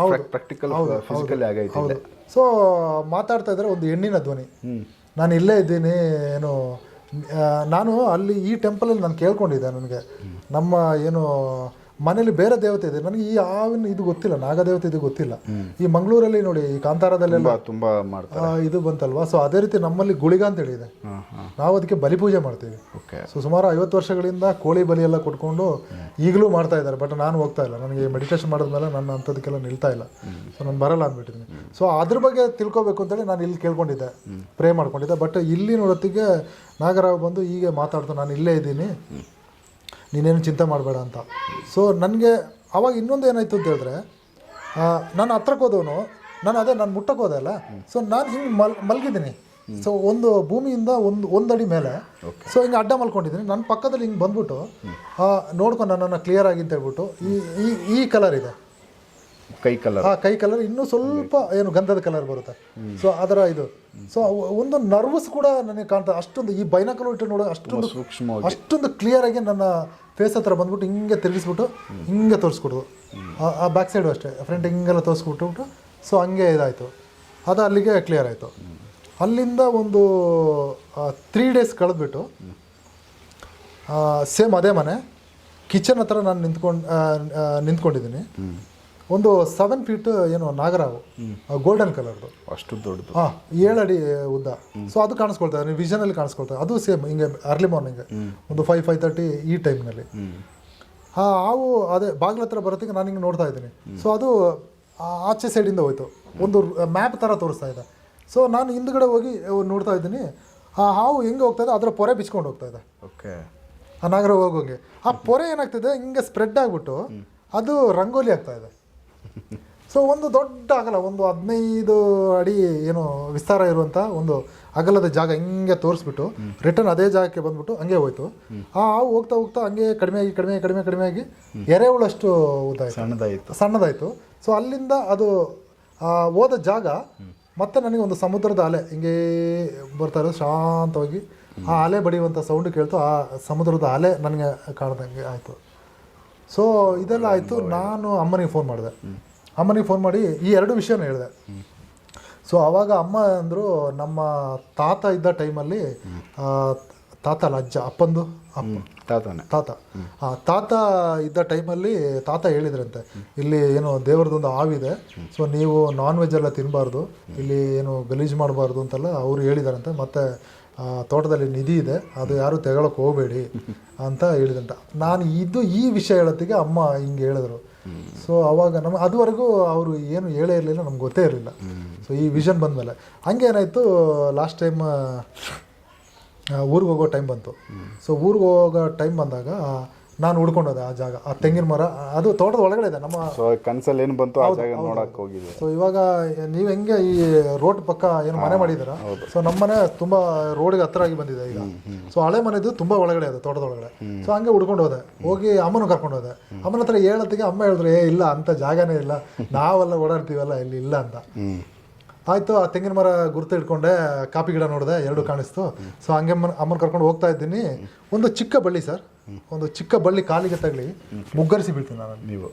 ಪ್ರಾಕ್ಟಿಕಲ್ ಫಿಸಿಕಲಿ ಆಗೈತೆ. ಸೊ ಮಾತಾಡ್ತಾ ಇದ್ದಾರೆ ಒಂದು ಹೆಣ್ಣಿನ ಧ್ವನಿ. ನಾನು ಇಲ್ಲೇ ಇದ್ದೀನಿ ಏನು, ನಾನು ಅಲ್ಲಿ ಈ ಟೆಂಪಲಲ್ಲಿ ನಾನು ಕೇಳ್ಕೊಂಡಿದ್ದೆ. ನನಗೆ ನಮ್ಮ ಏನು ಮನೇಲಿ ಬೇರೆ ದೇವತೆ ಇದೆ, ನನಗೆ ಈ ಹಾವಿನ ಇದು ಗೊತ್ತಿಲ್ಲ, ನಾಗದೇವತೆ ಇದು ಗೊತ್ತಿಲ್ಲ. ಈ ಮಂಗಳೂರಲ್ಲಿ ನೋಡಿ ಈ ಕಾಂತಾರದಲ್ಲೆಲ್ಲ ತುಂಬಾ ಮಾಡ್ತಾರೆ ಇದು ಬಂತಲ್ವಾ, ಸೊ ಅದೇ ರೀತಿ ನಮ್ಮಲ್ಲಿ ಗುಳಿಗ ಅಂತೇಳಿ ಇದೆ, ನಾವು ಅದಕ್ಕೆ ಬಲಿ ಪೂಜೆ ಮಾಡ್ತೀವಿ. ಸೊ ಸುಮಾರು 50 ವರ್ಷಗಳಿಂದ ಕೋಳಿ ಬಲಿ ಎಲ್ಲ ಕೊಟ್ಕೊಂಡು ಈಗಲೂ ಮಾಡ್ತಾ ಇದ್ದಾರೆ. ಬಟ್ ನಾನು ಹೋಗ್ತಾ ಇಲ್ಲ, ನನಗೆ ಮೆಡಿಟೇಷನ್ ಮಾಡಿದ್ಮೇಲೆ ನನ್ನ ಅಂಥದಕ್ಕೆಲ್ಲ ನಿಲ್ತಾ ಇಲ್ಲ. ಸೊ ನಾನು ಬರಲ್ಲ ಅಂದ್ಬಿಟ್ಟಿದ್ದೀನಿ. ಸೊ ಅದ್ರ ಬಗ್ಗೆ ತಿಳ್ಕೊಬೇಕು ಅಂತೇಳಿ ನಾನು ಇಲ್ಲಿ ಕೇಳ್ಕೊಂಡಿದ್ದೆ, ಪ್ರೇ ಮಾಡ್ಕೊಂಡಿದ್ದೆ. ಬಟ್ ಇಲ್ಲಿ ನೋಡೋತ್ತಿಗೆ ನಾಗರಾವ್ ಬಂದು ಹೀಗೆ ಮಾತಾಡ್ತಾ, ನಾನು ಇಲ್ಲೇ ಇದ್ದೀನಿ, ನೀನೇನು ಚಿಂತೆ ಮಾಡಬೇಡ ಅಂತ. ಸೊ ನನಗೆ ಅವಾಗ ಇನ್ನೊಂದು ಏನಾಯಿತು ಅಂತ ಹೇಳಿದ್ರೆ, ನಾನು ಹತ್ರಕ್ಕೆ ಹೋದವನು, ನಾನು ಮುಟ್ಟಕ್ಕೆ ಹೋದೆ ಅಲ್ಲ, ಸೊ ನಾನು ಹಿಂಗೆ ಮಲಗಿದ್ದೀನಿ. ಸೊ ಒಂದು ಭೂಮಿಯಿಂದ ಒಂದು ಅಡಿ ಮೇಲೆ, ಸೊ ಹಿಂಗೆ ಅಡ್ಡ ಮಲ್ಕೊಂಡಿದ್ದೀನಿ. ನನ್ನ ಪಕ್ಕದಲ್ಲಿ ಹಿಂಗೆ ಬಂದ್ಬಿಟ್ಟು ನೋಡ್ಕೊಂಡು ನನ್ನನ್ನು ಕ್ಲಿಯರ್ ಆಗಿ ಅಂತ ಹೇಳ್ಬಿಟ್ಟು, ಈ ಕಲರ್ ಇದೆ, ಕೈ ಕಲರ್ ಇನ್ನೂ ಸ್ವಲ್ಪ ಏನು ಗಂಧದ ಕಲರ್ ಬರುತ್ತೆ. ಸೊ ಅದರ ಇದು, ಸೊ ಒಂದು ನರ್ವಸ್ ಕೂಡ ನನಗೆ ಕಾಣ್ತಾ, ಅಷ್ಟೊಂದು ಈ ಬೈನಾಕಲ್ ಇಟ್ಟು ನೋಡೋ ಅಷ್ಟೊಂದು ಕ್ಲಿಯರ್ ಆಗಿ ನನ್ನ ಫೇಸ್ ಹತ್ರ ಬಂದ್ಬಿಟ್ಟು ಹಿಂಗೆ ತಿರುಗಿಸ್ಬಿಟ್ಟು ಹಿಂಗೆ ತೋರಿಸ್ಕೊಡ್ದು. ಆ ಬ್ಯಾಕ್ ಸೈಡು ಅಷ್ಟೇ, ಫ್ರಂಟ್ ಹಿಂಗೆಲ್ಲ ತೋರಿಸ್ಬಿಟ್ಟು, ಸೊ ಹಂಗೆ ಇದಾಯಿತು. ಅದು ಅಲ್ಲಿಗೆ ಕ್ಲಿಯರ್ ಆಯಿತು. ಅಲ್ಲಿಂದ ಒಂದು 3 days ಕಳೆದ್ಬಿಟ್ಟು ಸೇಮ್ ಅದೇ ಮನೆ ಕಿಚನ್ ಹತ್ರ ನಾನು ನಿಂತ್ಕೊಂಡಿದ್ದೀನಿ. ಒಂದು 7 feet ಏನು ನಾಗರಾವು, ಗೋಲ್ಡನ್ ಕಲರ್ದು, ಅಷ್ಟು ದೊಡ್ಡದು, 7 ಅಡಿ ಉದ್ದ. ಸೊ ಅದು ಕಾಣಿಸ್ಕೊಳ್ತಾ ಇದೆ, ನೀವು ವಿಷನಲ್ಲಿ ಕಾಣಿಸ್ಕೊಳ್ತಾ, ಅದು ಸೇಮ್ ಹಿಂಗೆ ಅರ್ಲಿ ಮಾರ್ನಿಂಗ್ ಒಂದು 5-5:30 ಈ ಟೈಮ್ನಲ್ಲಿ. ಹಾವು ಅದೇ ಬಾಗಿಲ ಹತ್ರ ಬರೋತ್ತಿಗೆ ನಾನು ಹಿಂಗೆ ನೋಡ್ತಾ ಇದ್ದೀನಿ. ಸೊ ಅದು ಆಚೆ ಸೈಡಿಂದ ಹೋಯ್ತು, ಒಂದು ಮ್ಯಾಪ್ ಥರ ತೋರಿಸ್ತಾ ಇದೆ. ಸೊ ನಾನು ಹಿಂದ್ಗಡೆ ಹೋಗಿ ನೋಡ್ತಾ ಇದ್ದೀನಿ, ಆ ಹಾವು ಹೆಂಗೆ ಹೋಗ್ತಾ ಇದೆ, ಅದರ ಪೊರೆ ಬಿಚ್ಕೊಂಡು ಹೋಗ್ತಾ ಇದೆ. ಆ ನಾಗರಾವ್ ಹೋಗೋಂಗೆ ಆ ಪೊರೆ ಏನಾಗ್ತಿದೆ, ಹಿಂಗೆ ಸ್ಪ್ರೆಡ್ ಆಗಿಬಿಟ್ಟು ಅದು ರಂಗೋಲಿ ಆಗ್ತಾ ಇದೆ. ಸೊ ಒಂದು ದೊಡ್ಡ ಅಗಲ, ಒಂದು 15 ಅಡಿ ಏನು ವಿಸ್ತಾರ ಇರುವಂಥ ಒಂದು ಅಗಲದ ಜಾಗ ಹಿಂಗೆ ತೋರಿಸ್ಬಿಟ್ಟು ರಿಟರ್ನ್ ಅದೇ ಜಾಗಕ್ಕೆ ಬಂದ್ಬಿಟ್ಟು ಹಂಗೆ ಹೋಯ್ತು. ಆ ಹಾವು ಹೋಗ್ತಾ ಹೋಗ್ತಾ ಹಂಗೆ ಕಡಿಮೆ ಆಗಿ ಎರೆಹುಳಷ್ಟು ಸಣ್ಣದಾಯಿತು. ಸೊ ಅಲ್ಲಿಂದ ಅದು ಹೋದ ಜಾಗ ಮತ್ತೆ ನನಗೆ ಒಂದು ಸಮುದ್ರದ ಅಲೆ ಹಿಂಗೆ ಬರ್ತಾ ಇರೋದು ಶಾಂತವಾಗಿ, ಆ ಅಲೆ ಬಡಿಯುವಂಥ ಸೌಂಡ್ ಕೇಳ್ತು, ಆ ಸಮುದ್ರದ ಅಲೆ ನನಗೆ ಕಾಣ್ದಂಗೆ ಆಯಿತು. ಸೊ ಇದೆಲ್ಲ ಆಯಿತು. ನಾನು ಅಮ್ಮನಿಗೆ ಫೋನ್ ಮಾಡಿದೆ. ಅಮ್ಮನಿಗೆ ಫೋನ್ ಮಾಡಿ ಈ 2 ವಿಷಯನ ಹೇಳಿದೆ. ಸೊ ಆವಾಗ ಅಮ್ಮ ಅಂದರು, ನಮ್ಮ ತಾತ ಇದ್ದ ಟೈಮಲ್ಲಿ, ತಾತ ಅಲ್ಲ ಅಜ್ಜ, ಅಪ್ಪಂದು ತಾತ ಇದ್ದ ಟೈಮಲ್ಲಿ ತಾತ ಹೇಳಿದ್ರಂತೆ, ಇಲ್ಲಿ ಏನು ದೇವ್ರದ್ದೊಂದು ಹಾವಿದೆ, ಸೊ ನೀವು ನಾನ್ ವೆಜ್ ಎಲ್ಲ ತಿನ್ನಬಾರ್ದು, ಇಲ್ಲಿ ಏನು ಗಲೀಜು ಮಾಡಬಾರ್ದು ಅಂತೆಲ್ಲ ಅವರು ಹೇಳಿದಾರಂತೆ. ಮತ್ತು ತೋಟದಲ್ಲಿ ನಿಧಿ ಇದೆ, ಅದು ಯಾರು ತೆಗೊಳಕ್ಕೆ ಹೋಗಬೇಡಿ ಅಂತ ಹೇಳಿದಂತ. ನಾನು ಈ ವಿಷಯ ಹೇಳೋತ್ತಿಗೆ ಅಮ್ಮ ಹಿಂಗೆ ಹೇಳಿದ್ರು. ಸೊ ಅವಾಗ ಅದುವರೆಗೂ ಅವರು ಏನು ಹೇಳೇ ಇರಲಿಲ್ಲ, ನಮ್ಗೆ ಗೊತ್ತೇ ಇರಲಿಲ್ಲ. ಸೊ ಈ ವಿಷನ್ ಬಂದಮೇಲೆ ಹಂಗೆ ಏನಾಯಿತು, ಲಾಸ್ಟ್ ಟೈಮ್ ಊರಿಗೆ ಹೋಗೋ ಟೈಮ್ ಬಂತು. ಸೊ ಊರಿಗೆ ಹೋಗೋ ಟೈಮ್ ಬಂದಾಗ ನಾನು ಹುಡ್ಕೊಂಡೋದೆ ಆ ಜಾಗ, ಆ ತೆಂಗಿನ ಮರ, ಅದು ತೋಟದ ಒಳಗಡೆ ಇದೆ. ನಮ್ಮ ಕನಸಲ್ಲಿ ಏನು ಬಂತು ಆ ಜಾಗ ನೋಡಕ್ಕೆ ಹೋಗಿದ್ದೆ. ಸೊ ಇವಾಗ ನೀವು ಹೆಂಗೆ ಈ ರೋಡ್ ಪಕ್ಕ ಏನು ಮನೆ ಮಾಡಿದ್ದೀರ, ಸೊ ನಮ್ಮ ಮನೆ ತುಂಬ ರೋಡ್ಗೆ ಹತ್ರ ಆಗಿ ಬಂದಿದೆ ಈಗ. ಸೊ ಹಳೆ ಮನೆದು ತುಂಬ ಒಳಗಡೆ ಇದೆ, ತೋಟದ ಒಳಗಡೆ. ಸೊ ಹಂಗೆ ಹುಡ್ಕೊಂಡು ಹೋದೆ, ಹೋಗಿ ಅಮ್ಮನ ಕರ್ಕೊಂಡು ಹೋದೆ. ಅಮ್ಮನ ಹತ್ರ ಹೇಳತ್ತಿಗೆ ಅಮ್ಮ ಹೇಳಿದ್ರು, ಇಲ್ಲ ಅಂಥ ಜಾಗನೇ ಇಲ್ಲ, ನಾವೆಲ್ಲ ಓಡಾಡ್ತೀವಲ್ಲ ಇಲ್ಲಿ ಇಲ್ಲ ಅಂತ. ಆಯಿತು, ಆ ತೆಂಗಿನ ಮರ ಗುರುತು ಇಟ್ಕೊಂಡೆ, ಕಾಪಿ ಗಿಡ ನೋಡಿದೆ, 2 ಕಾಣಿಸ್ತು. ಸೊ ಹಂಗೆ ಅಮ್ಮನ ಕರ್ಕೊಂಡು ಹೋಗ್ತಾ ಇದ್ದೀನಿ. ಒಂದು ಚಿಕ್ಕ ಬಳ್ಳಿ ಸರ್, ಒಂದು ಚಿಕ್ಕ ಬಳ್ಳಿ ಕಾಲಿಗೆ ತಗಲಿ ಮುಗ್ಗರಿಸಿ ಬೀಳ್ತೀನಿ ನಾನು. ನೀವು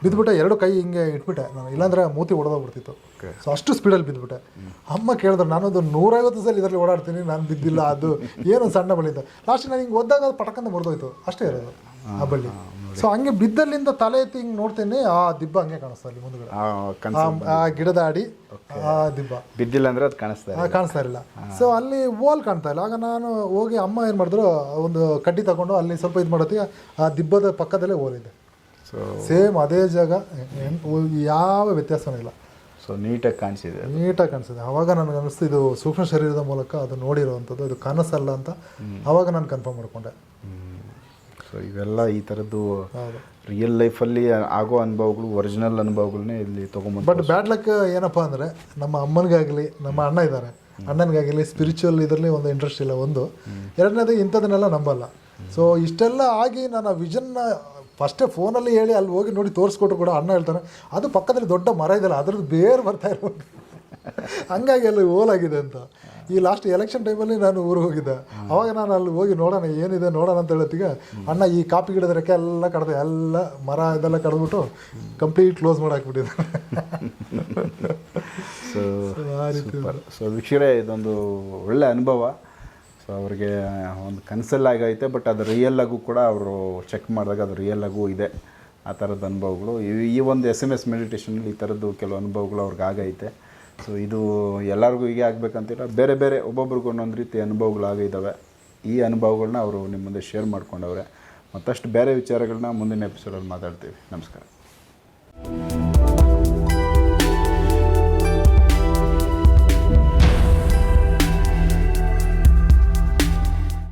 ಬಿದ್ದುಬಿಟ್ಟೆ, 2 ಕೈ ಹಿಂಗೆ ಇಟ್ಬಿಟ್ಟೆ ನಾನು, ಇಲ್ಲಾಂದ್ರೆ ಮೂತಿ ಹೊಡೆದೋಗ್ಬಿಡ್ತಿತ್ತು. ಸೊ ಅಷ್ಟು ಸ್ಪೀಡಲ್ಲಿ ಬಿದ್ದುಬಿಟ್ಟೆ. ಅಮ್ಮ ಕೇಳಿದ್ರು, ನಾನೊಂದು 150 ಸಲ ಇದರಲ್ಲಿ ಓಡಾಡ್ತೀನಿ, ನಾನು ಬಿದ್ದಿಲ್ಲ, ಅದು ಏನೊಂದು ಸಣ್ಣ ಬಳ್ಳಿ ಇತ್ತು. ಲಾಸ್ಟ್ ನಾನು ಹಿಂಗೆ ಒದ್ದಾಗ ಅದು ಪಟಕಂತ ಮುರಿದೋಯ್ತು, ಅಷ್ಟೇ ಇರೋದು ಆ ಬಳ್ಳಿ. ಸೊ ಹಂಗೆ ಬಿದ್ದಲ್ಲಿಂದ ತಲೆ ಎತ್ತಿ ಹಿಂಗೆ ನೋಡ್ತೇನೆ, ಆ ದಿಬ್ಬ ಹಂಗೆ ಕಾಣಿಸ್ತಾ ಇಲ್ಲಿ ಮುಂದ್ಗಡೆ, ಆ ಗಿಡದ ಅಡಿ ಆ ದಿಬ್ಬ ಬಿದ್ದಿಲ್ಲ ಅಂದ್ರೆ ಅದು ಕಾಣಿಸ್ತಾ ಇರಲಿಲ್ಲ. ಸೊ ಅಲ್ಲಿ ಓಲ್ ಕಾಣ್ತಾ ಇಲ್ಲ. ಆಗ ನಾನು ಹೋಗಿ ಅಮ್ಮ ಏನು ಮಾಡಿದ್ರು, ಒಂದು ಕಡ್ಡಿ ತಗೊಂಡು ಅಲ್ಲಿ ಸ್ವಲ್ಪ ಇದು ಮಾಡೋತ್ತಿಗೆ ಆ ದಿಬ್ಬದ ಪಕ್ಕದಲ್ಲೇ ಓಲಿದೆ. ಸೊ ಸೇಮ್ ಅದೇ ಜಾಗ, ಯಾವ ವ್ಯತ್ಯಾಸನೂ ಇಲ್ಲ. ಸೊ ನೀಟಾಗಿ ಕಾಣಿಸಿದೆ. ಆವಾಗ ನನಗೆ ಅನಿಸ್ತು, ಇದು ಸೂಕ್ಷ್ಮ ಶರೀರದ ಮೂಲಕ ಅದು ನೋಡಿರೋವಂಥದ್ದು, ಇದು ಕನಸಲ್ಲ ಅಂತ ಆವಾಗ ನಾನು ಕನ್ಫರ್ಮ್ ಮಾಡಿಕೊಂಡೆ. ಸೊ ಇವೆಲ್ಲ ಈ ಥರದ್ದು ರಿಯಲ್ ಲೈಫಲ್ಲಿ ಆಗೋ ಅನುಭವಗಳು, ಒರಿಜಿನಲ್ ಅನುಭವಗಳನ್ನೇ ಇಲ್ಲಿ ತೊಗೊಂಬಂದು. ಬಟ್ ಬ್ಯಾಡ್ ಲಕ್ ಏನಪ್ಪ ಅಂದರೆ, ನಮ್ಮ ಅಮ್ಮನಿಗಾಗಲಿ, ನಮ್ಮ ಅಣ್ಣ ಇದ್ದಾರೆ, ಅಣ್ಣನಿಗಾಗಲಿ ಸ್ಪಿರಿಚುವಲ್ ಇದರಲ್ಲಿ ಒಂದು ಇಂಟ್ರೆಸ್ಟ್ ಇಲ್ಲ. ಒಂದು ಎರಡನೇದು ಇಂಥದನ್ನೆಲ್ಲ ನಂಬಲ್ಲ. ಸೊ ಇಷ್ಟೆಲ್ಲ ಆಗಿ ನಾನು ಆ ವಿಷನ್ನ ಫಸ್ಟೇ ಫೋನಲ್ಲಿ ಹೇಳಿ ಅಲ್ಲಿ ಹೋಗಿ ನೋಡಿ ತೋರಿಸ್ಕೊಟ್ರು ಕೂಡ ಅಣ್ಣ ಹೇಳ್ತಾನೆ, ಅದು ಪಕ್ಕದಲ್ಲಿ ದೊಡ್ಡ ಮರ ಇದೆಯಲ್ಲ ಅದ್ರದ್ದು ಬೇರೆ ಬರ್ತಾ ಇರ್ಬೋದು, ಹಂಗಾಗಿ ಅಲ್ಲಿ ಓಲಾಗಿದೆ ಅಂತ. ಈ ಲಾಸ್ಟ್ ಎಲೆಕ್ಷನ್ ಟೈಮಲ್ಲಿ ನಾನು ಊರಿಗೆ ಹೋಗಿದ್ದೆ. ಅವಾಗ ನಾನು ಅಲ್ಲಿ ಹೋಗಿ ನೋಡೋಣ ಏನಿದೆ ನೋಡೋಣ ಅಂತ ಹೇಳೋತ್ತಿಗೆ ಅಣ್ಣ ಈ ಕಾಪಿ ಗಿಡದ ರೆಕ್ಕೆ ಎಲ್ಲ ಕಡ್ದು, ಎಲ್ಲ ಮರ ಇದೆಲ್ಲ ಕಡ್ದ್ಬಿಟ್ಟು ಕಂಪ್ಲೀಟ್ ಕ್ಲೋಸ್ ಮಾಡಿ ಹಾಕ್ಬಿಟ್ಟಿದ್ದಾರೆ. ಸೊ ಸೊ ವೀಕ್ಷಕರೇ, ಇದೊಂದು ಒಳ್ಳೆ ಅನುಭವ. ಸೊ ಅವ್ರಿಗೆ ಒಂದು ಕನಸಲ್ಲಾಗೈತೆ, ಬಟ್ ಅದು ರಿಯಲ್ಲಾಗೂ ಕೂಡ ಅವರು ಚೆಕ್ ಮಾಡಿದಾಗ ಅದು ರಿಯಲ್ಲಾಗೂ ಇದೆ. ಆ ಥರದ ಅನುಭವಗಳು ಈ ಒಂದು SMS ಮೆಡಿಟೇಷನಲ್ಲಿ ಈ ಥರದ್ದು ಕೆಲವು ಅನುಭವಗಳು ಅವ್ರಿಗೆ ಆಗೈತೆ. ಸೊ ಇದು ಎಲ್ಲರಿಗೂ ಹೀಗೆ ಆಗಬೇಕಂತಿಲ್ಲ, ಬೇರೆ ಬೇರೆ ಒಬ್ಬೊಬ್ರಿಗೂ ಒಂದೊಂದು ರೀತಿ ಅನುಭವಗಳಾಗಿದ್ದಾವೆ. ಈ ಅನುಭವಗಳನ್ನ ಅವರು ನಿಮ್ಮ ಮುಂದೆ ಶೇರ್ ಮಾಡ್ಕೊಂಡವ್ರೆ. ಮತ್ತಷ್ಟು ಬೇರೆ ವಿಚಾರಗಳನ್ನ ಮುಂದಿನ ಎಪಿಸೋಡಲ್ಲಿ ಮಾತಾಡ್ತೀವಿ. ನಮಸ್ಕಾರ.